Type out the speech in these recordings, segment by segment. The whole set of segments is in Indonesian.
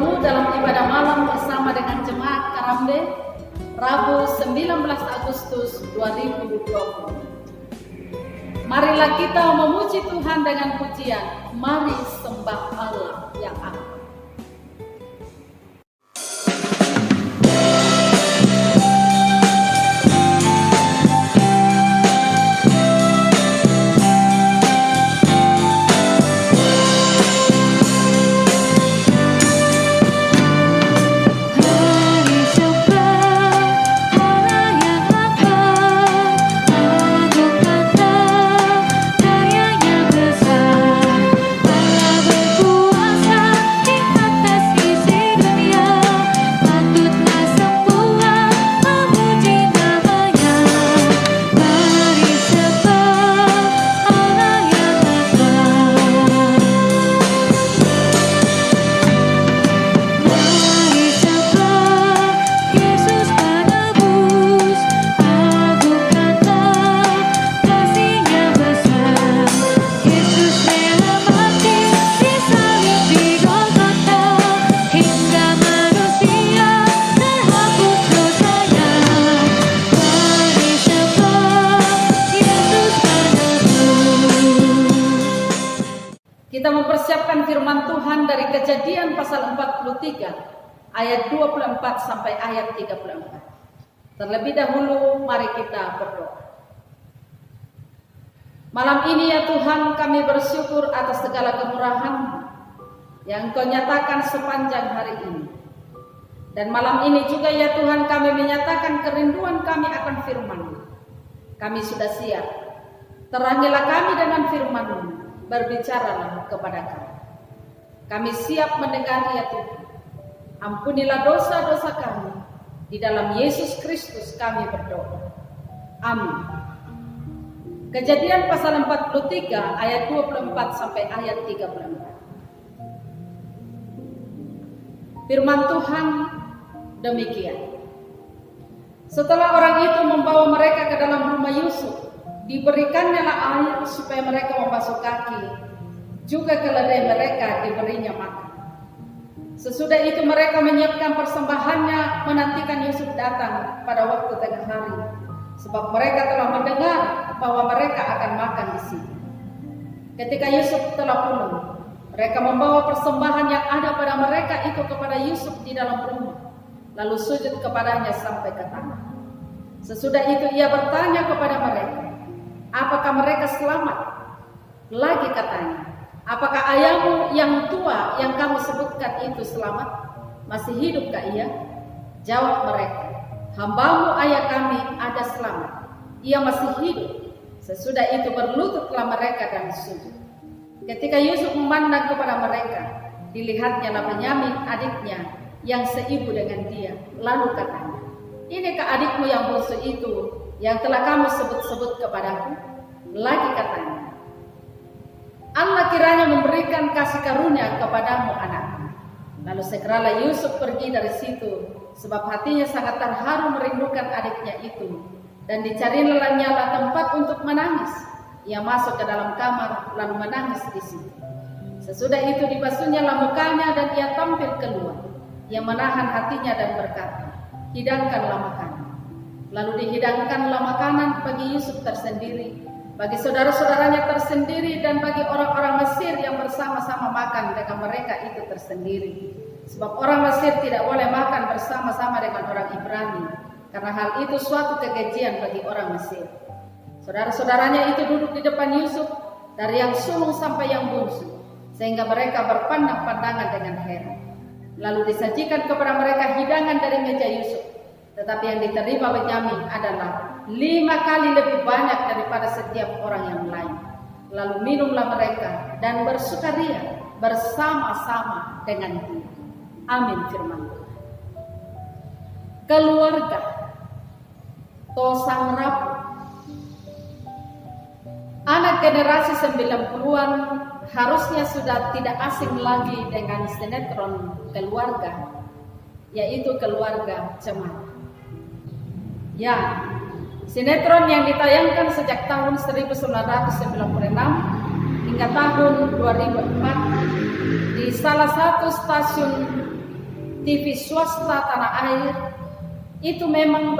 bertemu dalam ibadah malam bersama dengan jemaat Karambe Rabu 19 Agustus 2020. Marilah kita memuji Tuhan dengan pujian, mari sembah Allah yang agung. Kita mempersiapkan firman Tuhan dari Kejadian pasal 43 ayat 24 sampai ayat 34. Terlebih dahulu mari kita berdoa. Malam ini ya Tuhan, kami bersyukur atas segala kemurahan yang Engkau nyatakan sepanjang hari ini. Dan malam ini juga ya Tuhan, kami menyatakan kerinduan kami akan firman-Mu. Kami sudah siap. Terangilah kami dengan firman-Mu. Berbicaralah kepada kami. Kami siap mendengar ya Tuhan. Ampunilah dosa-dosa kami. Di dalam Yesus Kristus kami berdoa. Amin. Kejadian pasal 43 ayat 24 sampai ayat 34. Firman Tuhan demikian. Setelah orang itu membawa mereka ke dalam rumah Yusuf, diberikannya air supaya mereka membasuh kaki, juga keledai mereka diberinya makan. Sesudah itu mereka menyiapkan persembahannya, menantikan Yusuf datang pada waktu tengah hari, sebab mereka telah mendengar bahwa mereka akan makan di sini. Ketika Yusuf telah pulang, mereka membawa persembahan yang ada pada mereka itu kepada Yusuf di dalam rumah, lalu sujud kepadanya sampai ke tanah. Sesudah itu ia bertanya kepada mereka, apakah mereka selamat? Lagi katanya, apakah ayahmu yang tua yang kamu sebutkan itu selamat? Masih hidupkah ia? Jawab mereka, hambamu ayah kami ada selamat. Ia masih hidup. Sesudah itu berlututlah mereka dan sujud. Ketika Yusuf memandang kepada mereka, dilihatnya Benyamin adiknya yang seibu dengan dia. Lalu katanya, inikah adikmu yang bungsu itu yang telah kamu sebut-sebut kepadaku? Lagi katanya, Allah kiranya memberikan kasih karunia kepadamu anakku. Lalu segeralah Yusuf pergi dari situ, sebab hatinya sangat terharu merindukan adiknya itu. Dan dicarilah tempat untuk menangis. Ia masuk ke dalam kamar lalu menangis di situ. Sesudah itu dibasuhnya mukanya dan ia tampil keluar. Ia menahan hatinya dan berkata, hidangkanlah makanan. Lalu dihidangkanlah makanan bagi Yusuf tersendiri, bagi saudara-saudaranya tersendiri, dan bagi orang-orang Mesir yang bersama-sama makan dengan mereka itu tersendiri. Sebab orang Mesir tidak boleh makan bersama-sama dengan orang Ibrani, karena hal itu suatu kekejian bagi orang Mesir. Saudara-saudaranya itu duduk di depan Yusuf, dari yang sulung sampai yang bungsu, sehingga mereka berpandang-pandangan dengan heran. Lalu disajikan kepada mereka hidangan dari meja Yusuf. Tetapi yang diterima Benyamin adalah 5 kali lebih banyak daripada setiap orang yang lain. Lalu minumlah mereka dan bersukaria bersama-sama dengan dia. Amin firman Tuhan. Keluarga Tosang Rabu. Anak generasi 90-an harusnya sudah tidak asing lagi dengan sinetron keluarga, yaitu Keluarga Cemara. Ya, sinetron yang ditayangkan sejak tahun 1996 hingga tahun 2004 di salah satu stasiun TV swasta tanah air itu memang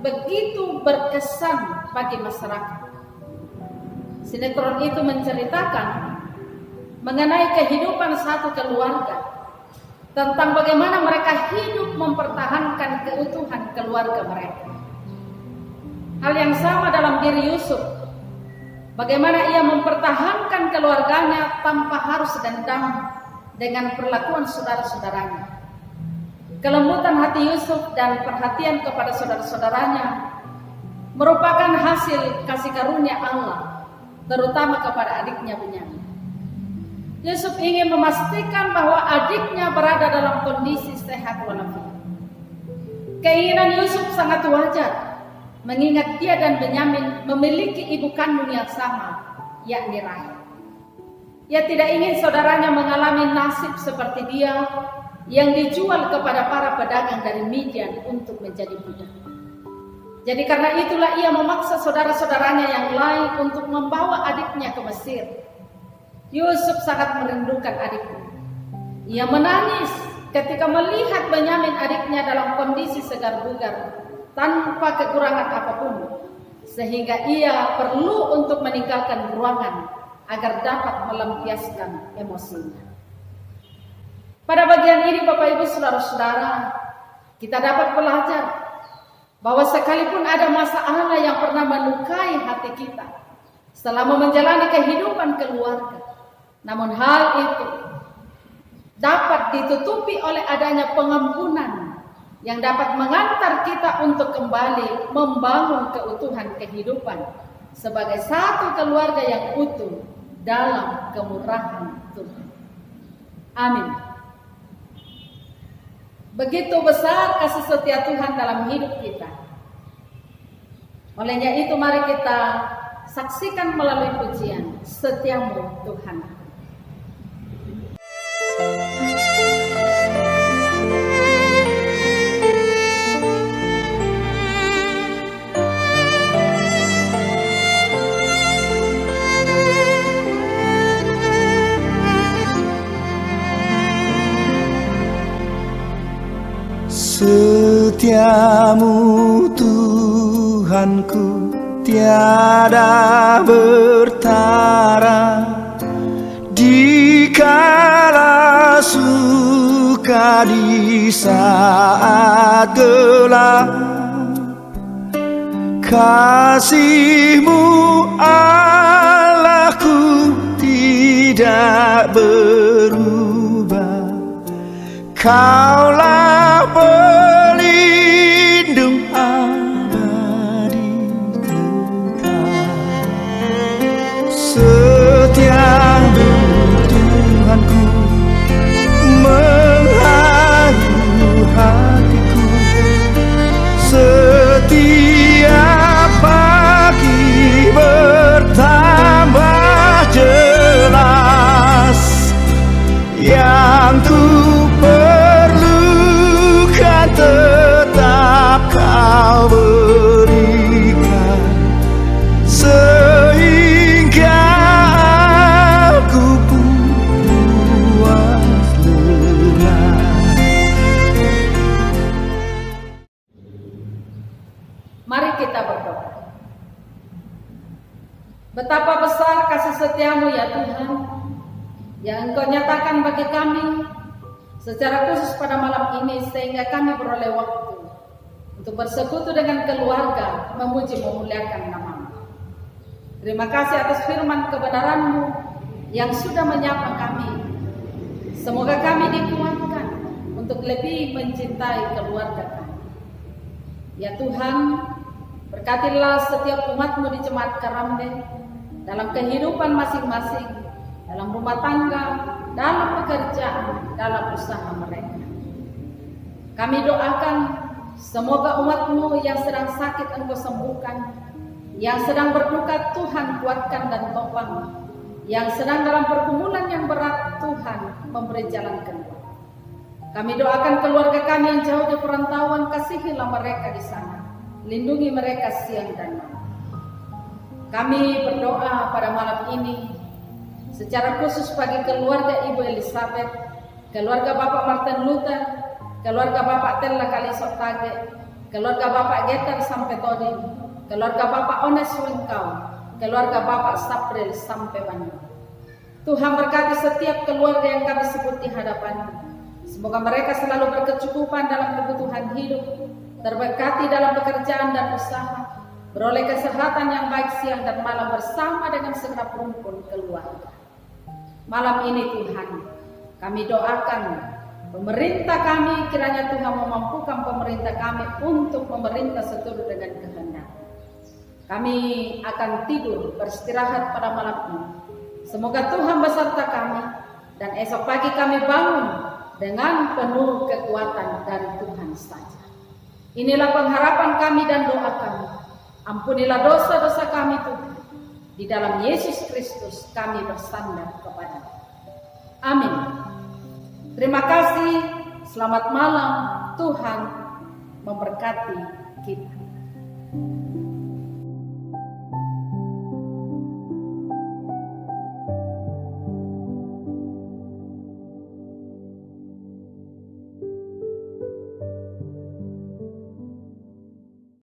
begitu berkesan bagi masyarakat. Sinetron itu menceritakan mengenai kehidupan satu keluarga, tentang bagaimana mereka hidup mempertahankan keutuhan keluarga mereka. Hal yang sama dalam diri Yusuf, bagaimana ia mempertahankan keluarganya tanpa harus dendam dengan perlakuan saudara-saudaranya. Kelembutan hati Yusuf dan perhatian kepada saudara-saudaranya merupakan hasil kasih karunia Allah, terutama kepada adiknya Benyamin. Yusuf ingin memastikan bahwa adiknya berada dalam kondisi sehat walafiat. Keinginan Yusuf sangat wajar, mengingat dia dan Benyamin memiliki ibu kandung yang sama, yakni Rahel. Ia tidak ingin saudaranya mengalami nasib seperti dia yang dijual kepada para pedagang dari Midian untuk menjadi budak. Jadi karena itulah ia memaksa saudara-saudaranya yang lain untuk membawa adiknya ke Mesir. Yusuf sangat merindukan adiknya. Ia menangis ketika melihat Benyamin adiknya dalam kondisi segar bugar, tanpa kekurangan apapun, sehingga ia perlu untuk meninggalkan ruangan agar dapat melampiaskan emosinya. Pada bagian ini Bapak Ibu Saudara-saudara, kita dapat belajar bahwa sekalipun ada masalah yang pernah melukai hati kita selama menjalani kehidupan keluarga, namun hal itu dapat ditutupi oleh adanya pengampunan yang dapat mengantar kita untuk kembali membangun keutuhan kehidupan sebagai satu keluarga yang utuh dalam kemurahan Tuhan. Amin. Begitu besar kasih setia Tuhan dalam hidup kita. Olehnya itu mari kita saksikan melalui pujian Setiamu Tuhan. Setiamu Tuhanku tiada bertara, di kala suka di saat gelap. Kasih-Mu Allahku tidak berubah. Kaulah pelindung abadiku. Setiamu Tuhanku mengharu hatiku. Setiap pagi bertambah jelas, yang ku perlukan tetap Kau berikan, sehingga aku puas lelah. Mari kita berdoa. Betapa besar kasih setiamu ya Tuhan, yang Engkau nyatakan bagi kami secara khusus pada malam ini, sehingga kami beroleh waktu untuk bersekutu dengan keluarga, memuji memuliakan nama-Mu. Terima kasih atas firman kebenaran-Mu yang sudah menyapa kami. Semoga kami dikuatkan untuk lebih mencintai keluarga kami. Ya Tuhan, berkatilah setiap umat-Mu di Jemaat Karambe dalam kehidupan masing-masing, dalam rumah tangga, dalam pekerjaan, dalam usaha mereka. Kami doakan semoga umat-Mu yang sedang sakit Engkau sembuhkan, yang sedang berduka Tuhan kuatkan dan topang, yang sedang dalam pergumulan yang berat Tuhan memberi jalan keluar. Kami doakan keluarga kami yang jauh di perantauan, kasihilah mereka di sana, lindungi mereka siang dan malam. Kami berdoa pada malam ini secara khusus bagi keluarga Ibu Elizabeth, keluarga Bapak Martin Luther, keluarga Bapak Tella Kalisok Tage, keluarga Bapak Getar sampai Toding, keluarga Bapak Ones Lengkau, keluarga Bapak Sapril sampai Bandung. Tuhan berkati setiap keluarga yang kami sebut di hadapan. Semoga mereka selalu berkecukupan dalam kebutuhan hidup, terberkati dalam pekerjaan dan usaha, beroleh kesehatan yang baik siang dan malam bersama dengan segenap rumpun keluarga. Malam ini Tuhan, kami doakan pemerintah kami, kiranya Tuhan memampukan pemerintah kami untuk memerintah seturut dengan kehendak. Kami akan tidur beristirahat pada malam ini. Semoga Tuhan beserta kami dan esok pagi kami bangun dengan penuh kekuatan dari Tuhan saja. Inilah pengharapan kami dan doa kami. Ampunilah dosa-dosa kami Tuhan. Di dalam Yesus Kristus kami bersandar kepada-Mu. Amin. Terima kasih. Selamat malam. Tuhan memberkati kita.